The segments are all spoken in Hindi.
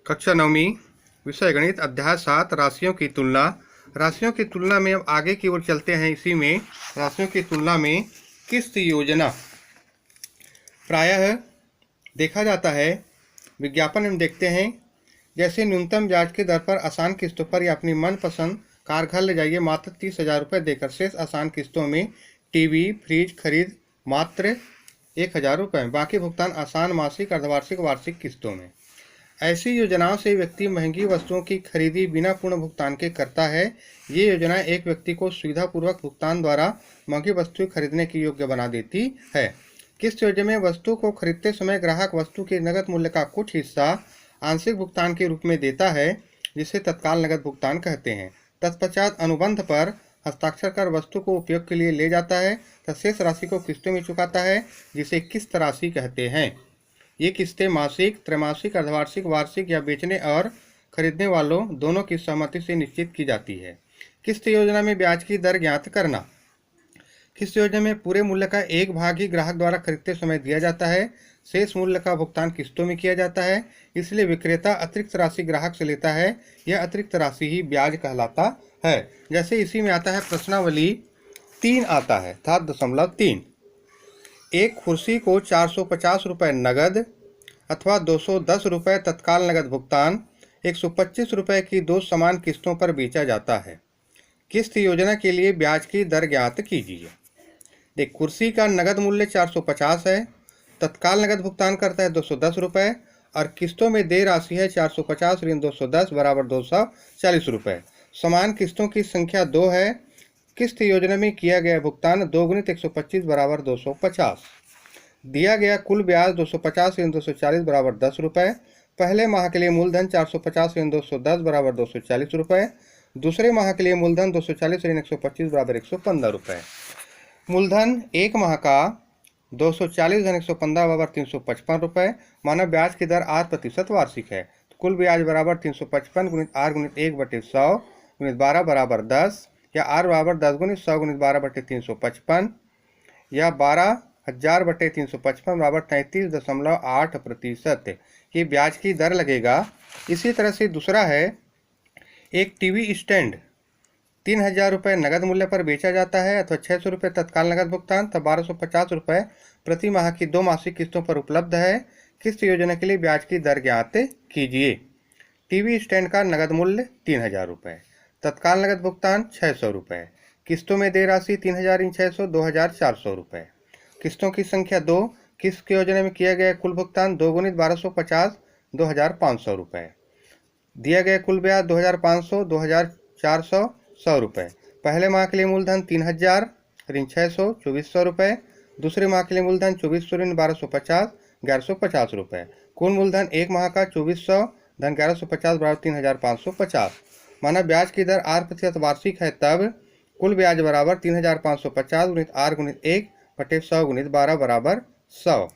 कक्षा 9वीं विषय गणित अध्याय 7 राशियों की तुलना। राशियों की तुलना में अब आगे की ओर चलते हैं। इसी में राशियों की तुलना में किस्त योजना प्रायः देखा जाता है। विज्ञापन हम देखते हैं, जैसे न्यूनतम ब्याज की दर पर आसान किस्तों पर या अपनी मनपसंद कार घर ले जाइए मात्र 30,000 रुपये देकर। शेष आसान किस्तों में टीवी फ्रिज खरीद मात्र 1,000 रुपये। बाकी भुगतान आसान मासिक अर्धवार्षिक वार्षिक किस्तों में। ऐसी योजनाओं से व्यक्ति महंगी वस्तुओं की खरीदी बिना पूर्ण भुगतान के करता है। ये योजना एक व्यक्ति को सुविधापूर्वक भुगतान द्वारा महंगी वस्तु खरीदने की योग्य बना देती है। किस्त योजना में वस्तु को खरीदते समय ग्राहक वस्तु के नकद मूल्य का कुछ हिस्सा आंशिक भुगतान के रूप में देता है, जिसे तत्काल नकद भुगतान कहते हैं। तत्पश्चात अनुबंध पर हस्ताक्षर कर वस्तु को उपयोग के लिए ले जाता है तथा शेष राशि को किस्तों में चुकाता है, जिसे किस्त राशि कहते हैं। ये किस्तें मासिक त्रैमासिक अर्धवार्षिक वार्षिक या बेचने और खरीदने वालों दोनों की सहमति से निश्चित की जाती है। किस्त योजना में ब्याज की दर ज्ञात करना। किस्त योजना में पूरे मूल्य का एक भाग ही ग्राहक द्वारा खरीदते समय दिया जाता है। शेष मूल्य का भुगतान किस्तों में किया जाता है, इसलिए विक्रेता अतिरिक्त राशि ग्राहक से लेता है। यह अतिरिक्त राशि ही ब्याज कहलाता है। जैसे इसी में आता है प्रश्नावली 3 आता है 7.3। एक कुर्सी को 450 रुपये नगद अथवा 210 रुपये तत्काल नगद भुगतान 125 रुपये की 2 समान किस्तों पर बेचा जाता है। किस्त योजना के लिए ब्याज की दर ज्ञात कीजिए। देख, कुर्सी का नगद मूल्य 450 है, तत्काल नगद भुगतान करता है 210 रुपये और किस्तों में देय राशि है 450 ऋण 210 बराबर 240 रुपये। समान किस्तों की संख्या 2 है। किस्त योजना में किया गया भुगतान 2 गुणित 125 बराबर 250। दिया गया कुल ब्याज 250 ऋण 240 बराबर 10 रुपये। पहले माह के लिए मूलधन 450 ऋण 210 बराबर 240 रुपये। दूसरे माह के लिए मूलधन 240 ऋण 125 बराबर 115 रुपये। मूलधन एक माह का 240 ऋण 115 बराबर 355 रुपये। माना ब्याज की दर 8% वार्षिक है, तो कुल ब्याज बराबर 355 गुणित R गुणित 1/100 गुणित 12 बराबर 10 या R बराबर 10 गुणित 100 गुणित 12/355 या 12,000/355 बराबर 33.8%। ये ब्याज की दर लगेगा। इसी तरह से दूसरा है, एक टीवी स्टैंड 3,000 रुपये नगद मूल्य पर बेचा जाता है अथवा 600 रुपये तत्काल नगद भुगतान तब 1250 रुपये प्रति माह की 2 मासिक किस्तों पर उपलब्ध है। किस्त योजना के लिए ब्याज की दर ज्ञात कीजिए। टीवी स्टैंड का नगद मूल्य 3,000 रुपये, तत्काल नगद भुगतान 600 रुपये, किस्तों में देय राशि 3,000 ऋण 600 2,400 रुपये। किस्तों की संख्या 2। किस्त योजना में किया गया कुल भुगतान 2 गुणित 1250 2,500 रुपये। दिया गया कुल ब्याज 2,500 2,400 100 रुपये। पहले माह के लिए मूलधन 3,000 ऋण 600 2,400 रुपये। दूसरे माह के लिए मूलधन 2,400 ऋण 1,250 1,150 रुपये। कुल मूलधन एक माह का 2,400 धन 1,150 बराबर 3,550। माना ब्याज की दर 8% वार्षिक है, तब कुल ब्याज बराबर 3,550 गुणित R गुणित 1/100 गुणित 12 बराबर 100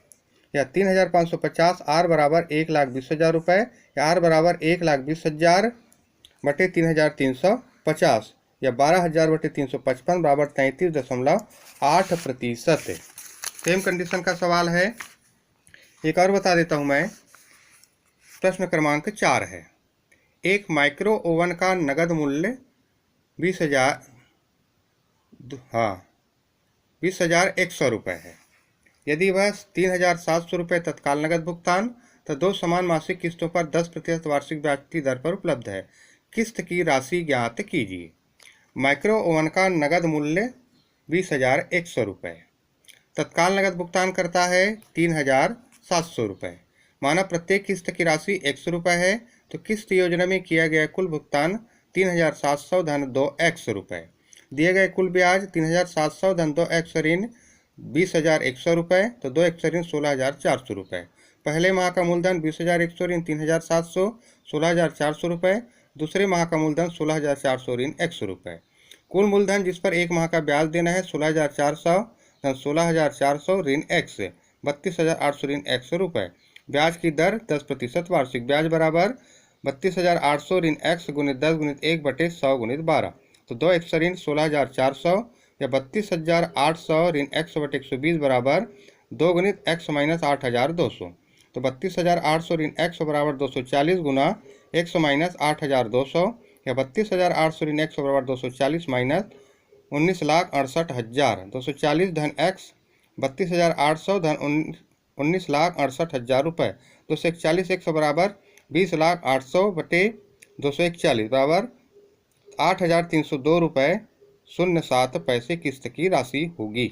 या 3,550 R बराबर 1,20,000 रुपये या R बराबर 1,20,000 बटे 3,350 या 12,000/355 बराबर 33.8%। सेम कंडीशन का सवाल है। एक और बता देता हूँ मैं। प्रश्न क्रमांक 4 है, एक माइक्रो ओवन का नगद मूल्य 20,100 रुपये है। यदि वह 3,700 रुपये तत्काल नगद भुगतान तो 2 समान मासिक किस्तों पर 10% वार्षिक ब्याज की दर पर उपलब्ध है। किस्त की राशि ज्ञात कीजिए। माइक्रो ओवन का नगद मूल्य 20,100 रुपये, तत्काल नगद भुगतान करता है 3,700 रुपये। माना प्रत्येक किस्त की राशि 100 रुपये है, तो किस्त योजना में किया गया कुल भुगतान 3,700 धन 2x रुपये। दिए गए कुल ब्याज 3,700 धन 2x ऋण 20,100 रुपये, तो 2x ऋण 16,400 रुपये। पहले माह का मूलधन 20,100 ऋण 3,700 16,400 रुपये। दूसरे माह का मूलधन 16,400 ऋण 100 रुपये। कुल मूलधन जिस पर एक माह का ब्याज देना है 16,400 धन 16,400 ऋण x 32,800 ऋण 100 रुपये। ब्याज की दर 10% वार्षिक। ब्याज बराबर 32,800 ऋण x गुणित 10 गुणित 1/100 गुणित 12, तो 2x ऋण 16,400 या 32,800 ऋण x/120 बराबर 2 गुणित x - 8,200। तो 32,800 ऋण x बराबर 240 गुना 100 माइनस 8,200 या 32,800 ऋण x बराबर 240 माइनस 19,68,000। 240 धन x 32,800 धन 19,68,000 रुपये। 241 x बराबर 20,800 बटे 241 बराबर 8,302 रुपये 07 पैसे किस्त की राशि होगी।